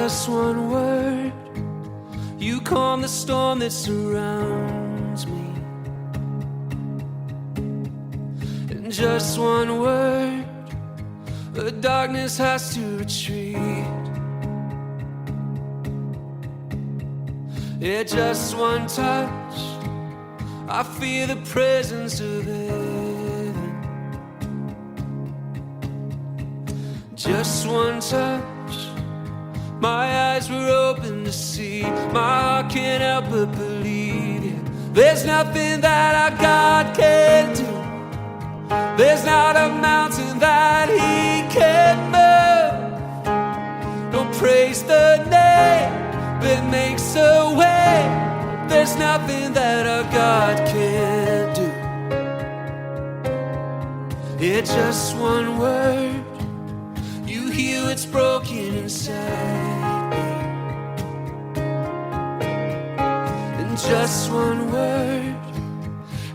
just one word, you calm the storm that surrounds me. In just one word, the darkness has to retreat. Yeah, just one touch, I feel the presence of heaven. Just one touch, my eyes were open to see. My heart can't help but believe. Yeah. There's nothing that our God can't do. There's not a mountain that He can't move. Don't praise the name that makes a way. There's nothing that our God can't do. Yeah, just one word, you heal what's broken inside me. And just one word,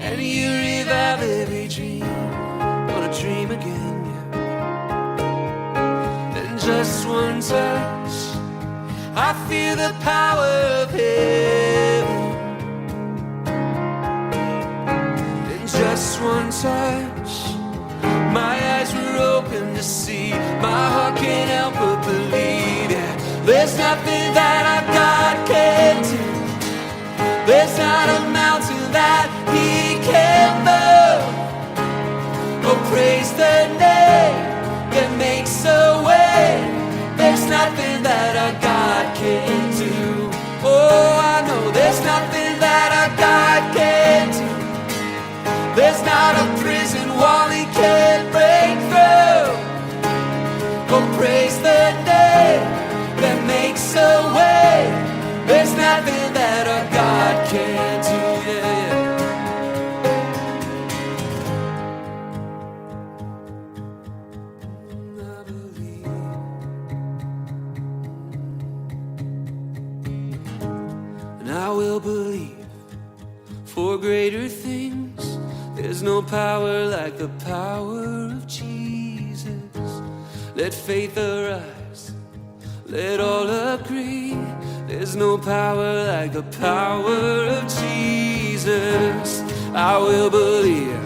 and you revive every dream. Gonna dream again, yeah. And just one touch, I feel the power of heaven. In just one touch, my eyes were open to see. My heart can't help but believe. Yeah. There's nothing that our God can't do. There's not a mountain that He can't move. Oh, praise the name that makes a way. There's nothing that our God can't do. Oh, I know there's nothing that our God can't do. There's not a prison wall He can't break through. Oh, praise the name that makes a way. There's nothing that our God can't do. Yeah, yeah. I will believe for greater things. There's no power like the power of Jesus. Let faith arise, let all agree. There's no power like the power of Jesus. I will believe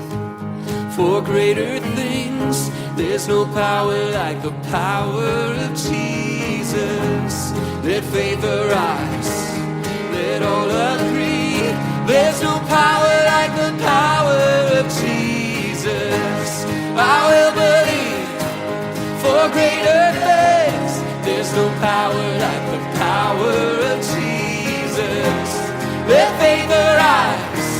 for greater things. There's no power like the power of Jesus. Let faith arise, let all agree. There's no power like the power of Jesus. I will believe for greater things. There's no power like the power of Jesus. Let faith arise,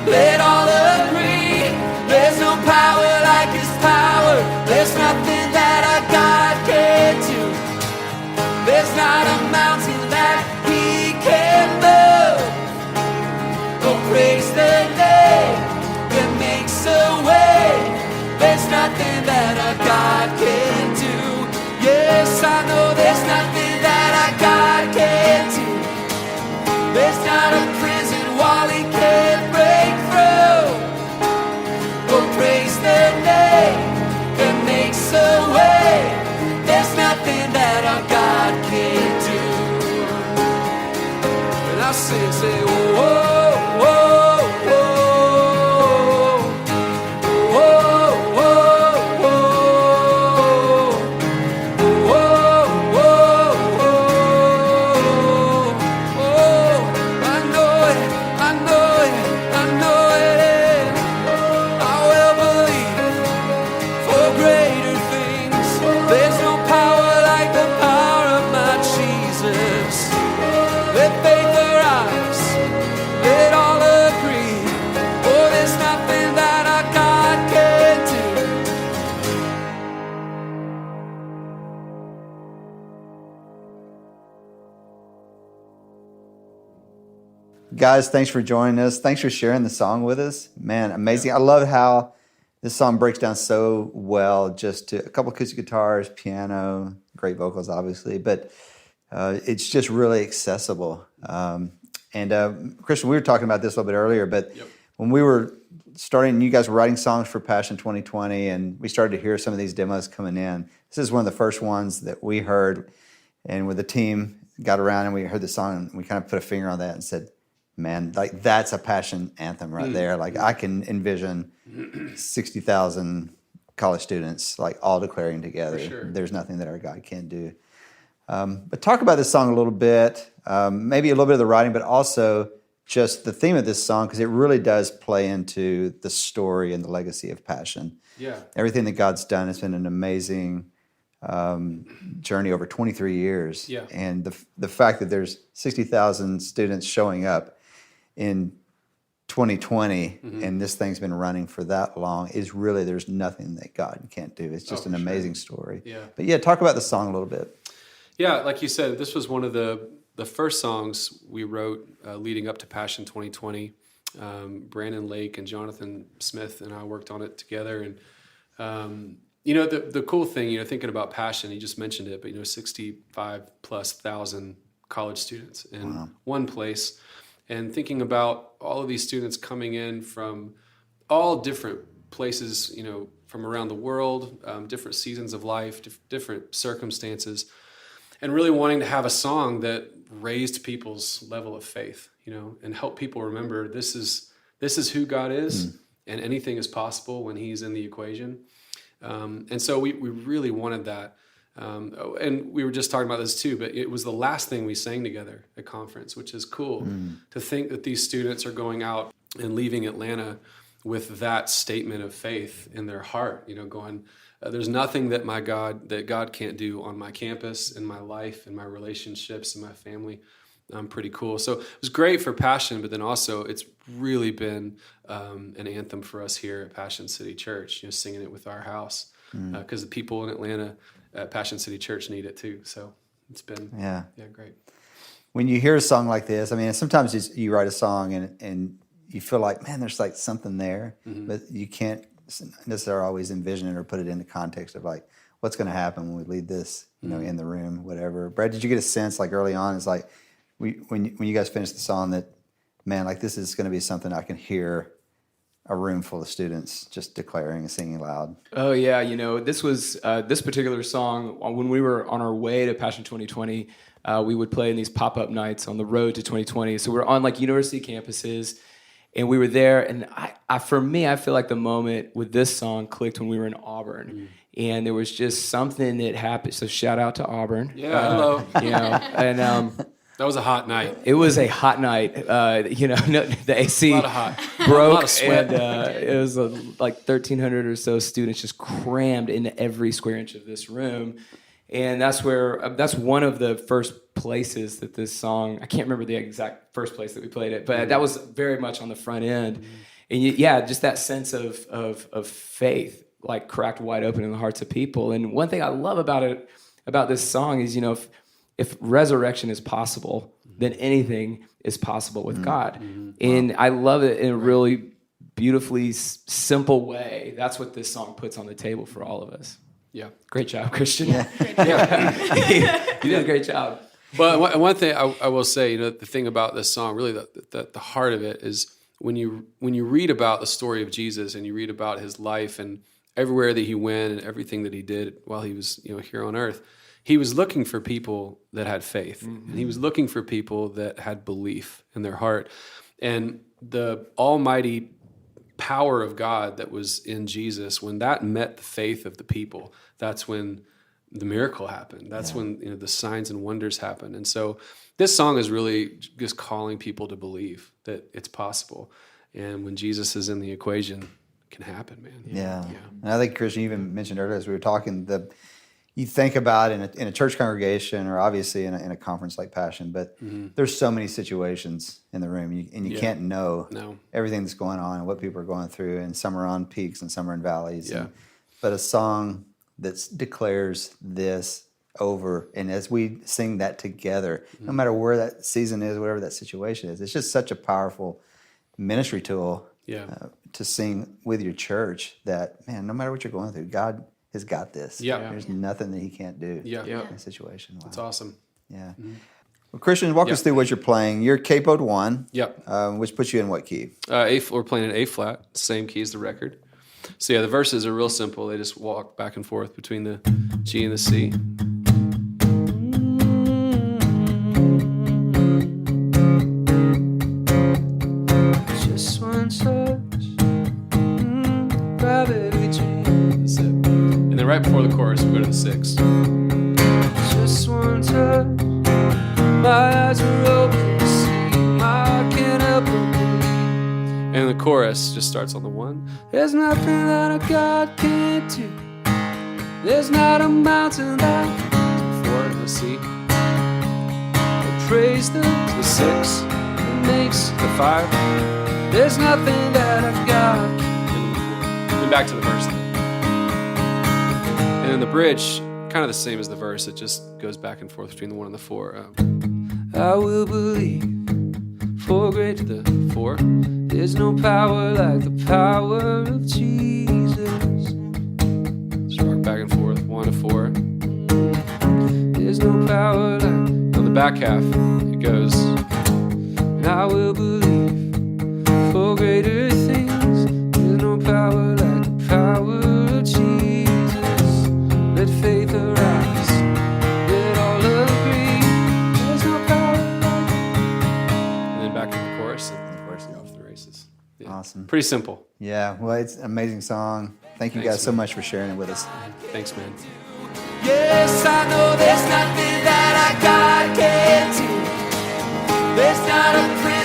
let all agree. There's no power like His power. There's nothing that our God can't do. There's not a mountain that He can't move. Oh, praise the name that makes a way. There's nothing that our God can't do. Yes, I know there's nothing that our God can't do. There's not a prison wall He can't break through. Oh, praise the name that makes a way. There's nothing that our God can't do. And I sing, say, whoa, whoa, whoa, whoa, whoa, whoa, whoa, whoa, whoa. I know it, I know it, I know it. I will believe for greater things. There's no power like the power of my Jesus. Let faith arise, let all agree. Oh, there's nothing that our God can't do. Guys, thanks for joining us. Thanks for sharing the song with us. Man, amazing. I love how this song breaks down so well, just to a couple acoustic guitars, piano, great vocals, obviously, but it's just really accessible. And Christian, we were talking about this a little bit earlier, but when we were starting, you guys were writing songs for Passion 2020, and we started to hear some of these demos coming in. This is one of the first ones that we heard. And with the team got around and we heard the song, and we kind of put a finger on that and said, man, like that's a passion anthem right there. Like I can envision 60,000 college students like all declaring together, sure. there's nothing that our God can't do. But talk about this song a little bit, maybe a little bit of the writing, but also just the theme of this song, because it really does play into the story and the legacy of Passion. Yeah. Everything that God's done has been an amazing journey over 23 years. Yeah. And the fact that there's 60,000 students showing up in 2020 and this thing's been running for that long is really, there's nothing that God can't do. It's just an amazing story. Yeah. But yeah, talk about the song a little bit. Yeah, like you said, this was one of the first songs we wrote leading up to Passion 2020. Brandon Lake and Jonathan Smith and I worked on it together. And, the cool thing, thinking about Passion, you just mentioned it, but, 65,000+ college students in one place. And thinking about all of these students coming in from all different places, from around the world, different seasons of life, different circumstances, and really wanting to have a song that raised people's level of faith, and help people remember this is who God is, and anything is possible when He's in the equation. And so we really wanted that. And we were just talking about this too, but it was the last thing we sang together at conference, which is cool to think that these students are going out and leaving Atlanta with that statement of faith in their heart, going, there's nothing that God can't do on my campus, in my life, in my relationships, in my family. Pretty cool. So it was great for Passion, but then also it's really been an anthem for us here at Passion City Church, singing it with our house, because the people in Atlanta at Passion City Church need it too. So it's been great. When you hear a song like this, I mean, sometimes you write a song and you feel like, man, there's like something there, but you can't necessarily always envision it or put it into context of like what's going to happen when we lead this, in the room, whatever. Brad, did you get a sense like early on, it's like when you guys finished the song that, man, like this is going to be something I can hear a room full of students just declaring and singing loud? Oh yeah, this was this particular song when we were on our way to Passion 2020. We would play in these pop-up nights on the road to 2020. So we're on like university campuses, and we were there. And for me, I feel like the moment with this song clicked when we were in Auburn, and there was just something that happened. So shout out to Auburn. Yeah, hello. And that was a hot night. it was a hot night. The AC A lot of hot. broke, A lot of sweat. and it was like 1,300 or so students just crammed into every square inch of this room. And that's one of the first places that this song, I can't remember the exact first place that we played it, but that was very much on the front end. And just that sense of faith, like cracked wide open in the hearts of people. And one thing I love about this song is, if resurrection is possible, then anything is possible with God. And I love it in a really beautifully simple way. That's what this song puts on the table for all of us. Yeah. Great job, Christian. Yeah. You did a great job. But one thing I will say, the thing about this song, really the heart of it is when you read about the story of Jesus and you read about his life and everywhere that he went and everything that he did while he was here on earth, he was looking for people that had faith, and he was looking for people that had belief in their heart, and the almighty power of God that was in Jesus, when that met the faith of the people, that's when the miracle happened. That's when the signs and wonders happened. And so this song is really just calling people to believe that it's possible, and when Jesus is in the equation, it can happen, man. Yeah. And I think, Christian, you even mentioned earlier as we were talking, you think about in a church congregation or obviously in a conference like Passion, but there's so many situations in the room, and you can't know everything that's going on and what people are going through, and some are on peaks and some are in valleys. Yeah. But a song that declares this over, and as we sing that together, no matter where that season is, whatever that situation is, it's just such a powerful ministry tool to sing with your church that, man, no matter what you're going through, God has got this. Yeah. There's nothing that he can't do Yeah. in a situation. Wow. That's awesome. Yeah. Well, Christian, walk us through what you're playing. You're capoed 1, Yep. which puts you in what key? We're playing an A flat, same key as the record. So the verses are real simple. They just walk back and forth between the G and the C. That's it. And then right before the chorus, we go to the 6. Just one touch, my eyes are open to see, my heart can't help but believe. And the chorus just starts on the 1. There's nothing that a God can't do. There's not a mountain that 4, the C, will praise the 6, that makes. the 5, There's nothing that a God can and back to the verse. And then the bridge, kind of the same as the verse. It just goes back and forth between the 1 and the 4. I will believe, for great To the 4, there's no power like the power of Jesus. just rock back and forth, 1 to 4. There's no power like, On the back half, it goes, and I will believe, for greater things. There's no power like the power of Jesus. Let faith arise, let all agree. There's no power like. and then back to the chorus, and the chorus is off the races. Yeah. Awesome. Pretty simple. Yeah, well, it's an amazing song. Thank you Thanks, guys so man. much for sharing it with us. Thanks, man. Yes, I know there's nothing that a God can't do. There's not a prince